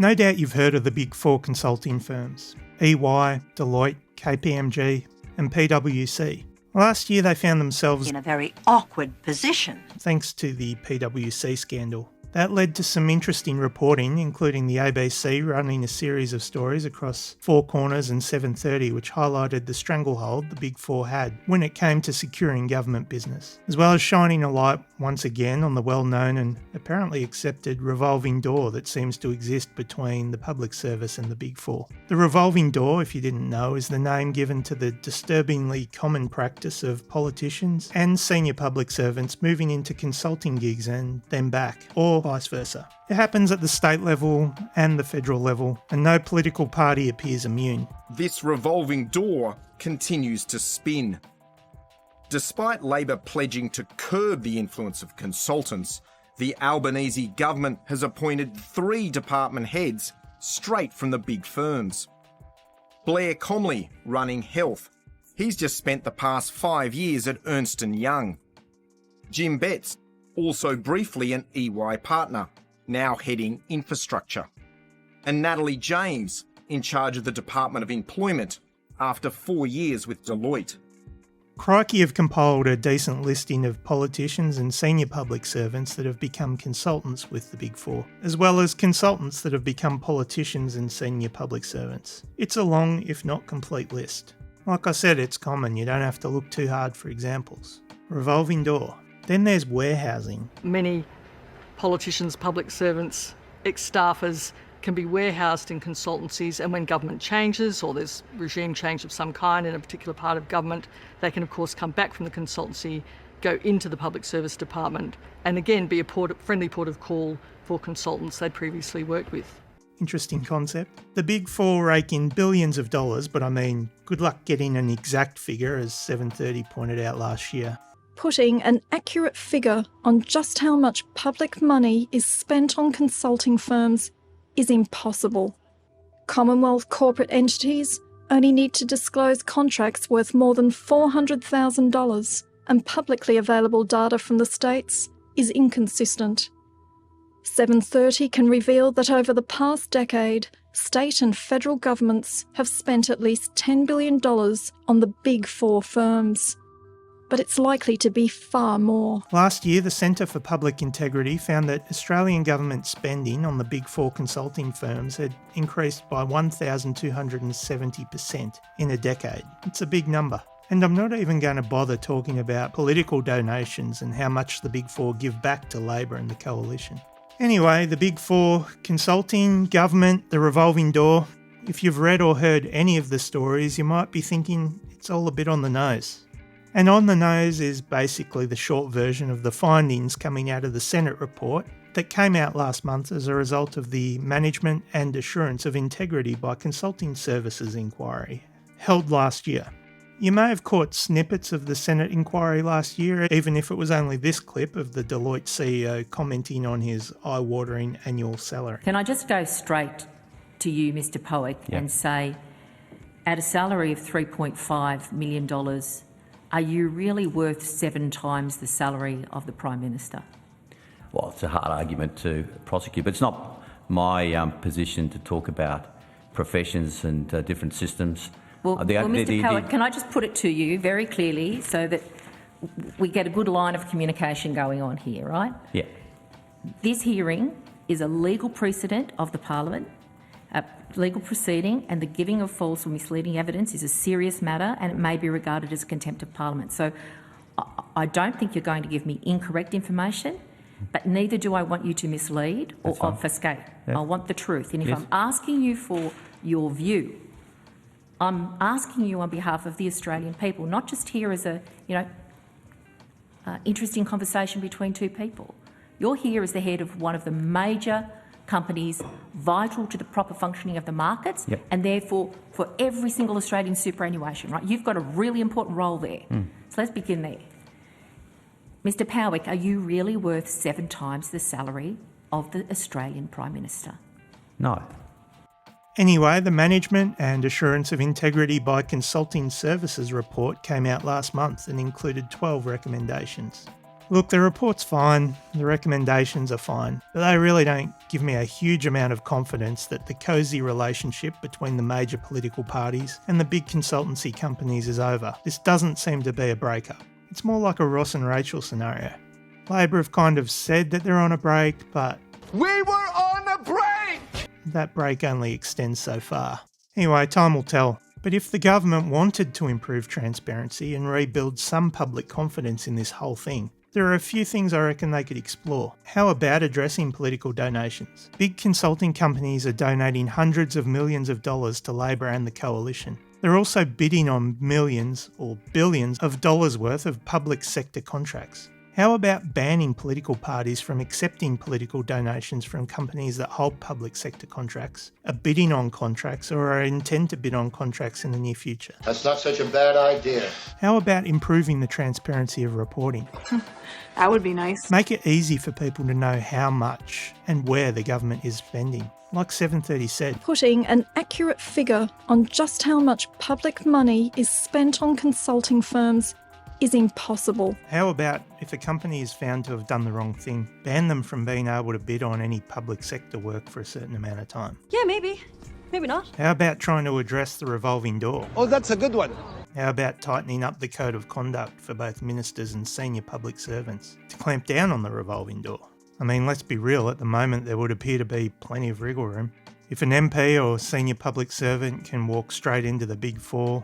No doubt you've heard of the big four consulting firms, EY, Deloitte, KPMG and PwC. Last year they found themselves in a very awkward position, thanks to the PwC scandal. That led to some interesting reporting, including the ABC running a series of stories across Four Corners and 730, which highlighted the stranglehold the Big Four had when it came to securing government business, as well as shining a light once again on the well-known and apparently accepted revolving door that seems to exist between the public service and the Big Four. The revolving door, if you didn't know, is the name given to the disturbingly common practice of politicians and senior public servants moving into consulting gigs and then back, or vice versa. It happens at the state level and the federal level, and no political party appears immune. This revolving door continues to spin. Despite Labor pledging to curb the influence of consultants, the Albanese government has appointed 3 department heads straight from the big firms. Blair Comley running health. He's just spent the past 5 years at Ernst & Young. Jim Betts, also briefly an EY partner, now heading infrastructure. And Natalie James, in charge of the Department of Employment, after 4 years with Deloitte. Crikey have compiled a decent listing of politicians and senior public servants that have become consultants with the Big Four, as well as consultants that have become politicians and senior public servants. It's a long, if not complete list. Like I said, it's common, you don't have to look too hard for examples. Revolving door. Then there's warehousing. Many politicians, public servants, ex-staffers can be warehoused in consultancies, and when government changes or there's regime change of some kind in a particular part of government, they can of course come back from the consultancy, go into the public service department and again be a friendly port of call for consultants they'd previously worked with. Interesting concept. The Big Four rake in billions of dollars, but I mean, good luck getting an exact figure, as 730 pointed out last year. Putting an accurate figure on just how much public money is spent on consulting firms is impossible. Commonwealth corporate entities only need to disclose contracts worth more than $400,000, and publicly available data from the states is inconsistent. 730 can reveal that over the past decade, state and federal governments have spent at least $10 billion on the Big Four firms. But it's likely to be far more. Last year, the Centre for Public Integrity found that Australian government spending on the Big Four consulting firms had increased by 1,270% in a decade. It's a big number. And I'm not even going to bother talking about political donations and how much the Big Four give back to Labor and the Coalition. Anyway, the Big Four, consulting, government, the revolving door. If you've read or heard any of the stories, you might be thinking it's all a bit on the nose. And on the nose is basically the short version of the findings coming out of the Senate report that came out last month as a result of the Management and Assurance of Integrity by Consulting Services inquiry, held last year. You may have caught snippets of the Senate inquiry last year, even if it was only this clip of the Deloitte CEO commenting on his eye-watering annual salary. Can I just go straight to you, Mr Powick, and say, at a salary of $3.5 million, are you really worth 7 times the salary of the Prime Minister? Well, it's a hard argument to prosecute, but it's not my position to talk about professions and different systems. Well, Mr Powick, can I just put it to you very clearly so that we get a good line of communication going on here, right? Yeah. This hearing is a legal precedent of the Parliament, a legal proceeding, and the giving of false or misleading evidence is a serious matter and it may be regarded as a contempt of Parliament. So I don't think you're going to give me incorrect information, but neither do I want you to mislead or obfuscate. Yeah. I want the truth. And if I'm asking you for your view, I'm asking you on behalf of the Australian people, not just here as a, interesting conversation between two people. You're here as the head of one of the major companies vital to the proper functioning of the markets and therefore for every single Australian superannuation, right? You've got a really important role there. So let's begin there. Mr Powick, are you really worth 7 times the salary of the Australian Prime Minister? No. Anyway, the Management and Assurance of Integrity by Consulting Services report came out last month and included 12 recommendations. Look, the report's fine, the recommendations are fine, but they really don't give me a huge amount of confidence that the cosy relationship between the major political parties and the big consultancy companies is over. This doesn't seem to be a breakup. It's more like a Ross and Rachel scenario. Labor have kind of said that they're on a break, but We were on a break! that break only extends so far. Anyway, time will tell. But if the government wanted to improve transparency and rebuild some public confidence in this whole thing, there are a few things I reckon they could explore. How about addressing political donations? Big consulting companies are donating hundreds of millions of dollars to Labor and the Coalition. They're also bidding on millions or billions of dollars worth of public sector contracts. How about banning political parties from accepting political donations from companies that hold public sector contracts, are bidding on contracts, or are intend to bid on contracts in the near future? That's not such a bad idea. How about improving the transparency of reporting? That would be nice. Make it easy for people to know how much and where the government is spending. Like 730 said, Putting an accurate figure on just how much public money is spent on consulting firms is impossible. how about if a company is found to have done the wrong thing, ban them from being able to bid on any public sector work for a certain amount of time? Yeah, maybe. Maybe not. How about trying to address the revolving door? Oh, that's a good one. How about tightening up the code of conduct for both ministers and senior public servants to clamp down on the revolving door? I mean, let's be real, at the moment there would appear to be plenty of wriggle room. If an MP or senior public servant can walk straight into the Big Four,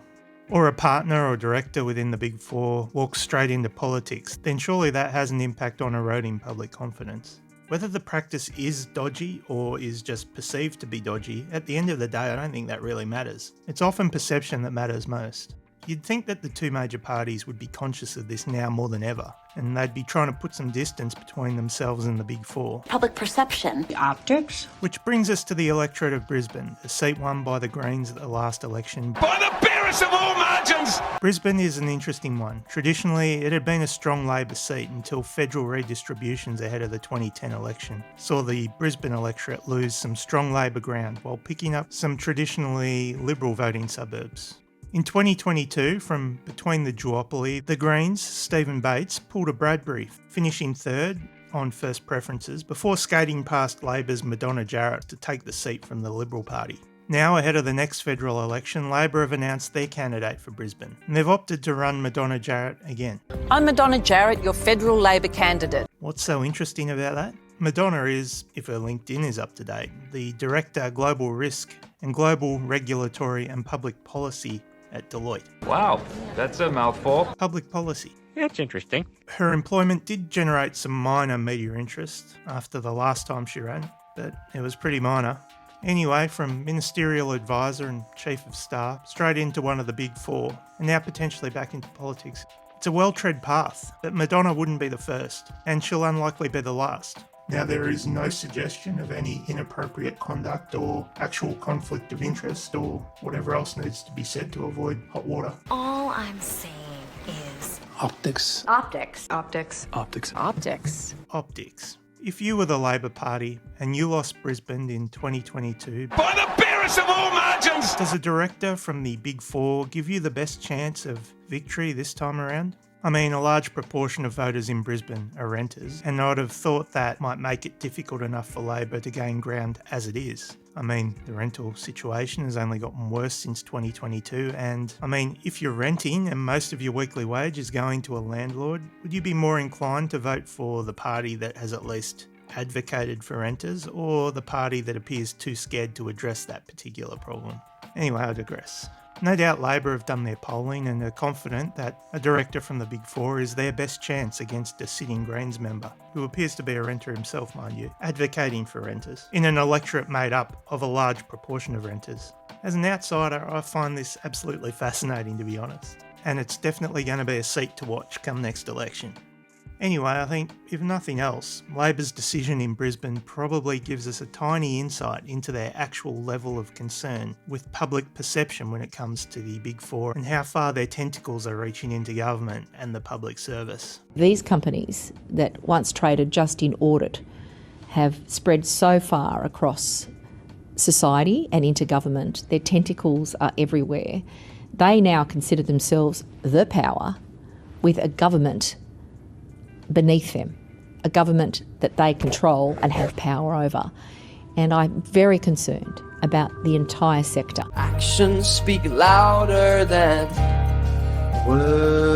or a partner or director within the Big Four walks straight into politics, then surely that has an impact on eroding public confidence. Whether the practice is dodgy or is just perceived to be dodgy, at the end of the day I don't think that really matters. It's often perception that matters most. You'd think that the two major parties would be conscious of this now more than ever, and they'd be trying to put some distance between themselves and the Big Four. Public perception. The optics? Which brings us to the electorate of Brisbane, a seat won by the Greens at the last election. By the barest of all margins! Brisbane is an interesting one. Traditionally, it had been a strong Labor seat until federal redistributions ahead of the 2010 election saw the Brisbane electorate lose some strong Labor ground while picking up some traditionally Liberal voting suburbs. In 2022, from between the duopoly, the Greens, Stephen Bates, pulled a Bradbury, finishing third on first preferences before skating past Labor's Madonna Jarrett to take the seat from the Liberal Party. Now, ahead of the next federal election, Labor have announced their candidate for Brisbane, and they've opted to run Madonna Jarrett again. I'm Madonna Jarrett, your federal Labor candidate. What's so interesting about that? Madonna is, if her LinkedIn is up to date, the Director Global Risk and Global Regulatory and Public Policy at Deloitte. Wow, that's a mouthful. Public policy. That's interesting. Her employment did generate some minor media interest after the last time she ran, but it was pretty minor. Anyway, from ministerial advisor and chief of staff, straight into one of the Big Four, and now potentially back into politics. It's a well-tread path, but Madonna wouldn't be the first, and she'll unlikely be the last. Now, there is no suggestion of any inappropriate conduct or actual conflict of interest or whatever else needs to be said to avoid hot water. All I'm saying is Optics. Optics. Optics. Optics. Optics. Optics. If you were the Labor Party and you lost Brisbane in 2022, By the barest of all margins! does a director from the Big Four give you the best chance of victory this time around? I mean, a large proportion of voters in Brisbane are renters, and I'd have thought that might make it difficult enough for Labor to gain ground as it is. I mean, the rental situation has only gotten worse since 2022, and I mean, if you're renting and most of your weekly wage is going to a landlord, would you be more inclined to vote for the party that has at least advocated for renters, or the party that appears too scared to address that particular problem? Anyway, I digress. No doubt Labor have done their polling and are confident that a director from the Big Four is their best chance against a sitting Greens member, who appears to be a renter himself, mind you, advocating for renters, in an electorate made up of a large proportion of renters. As an outsider, I find this absolutely fascinating, to be honest, and it's definitely going to be a seat to watch come next election. Anyway, I think, if nothing else, Labor's decision in Brisbane probably gives us a tiny insight into their actual level of concern with public perception when it comes to the Big Four and how far their tentacles are reaching into government and the public service. These companies that once traded just in audit have spread so far across society and into government. Their tentacles are everywhere. They now consider themselves the power with a government beneath them, a government that they control and have power over. And I'm very concerned about the entire sector. Actions speak louder than words.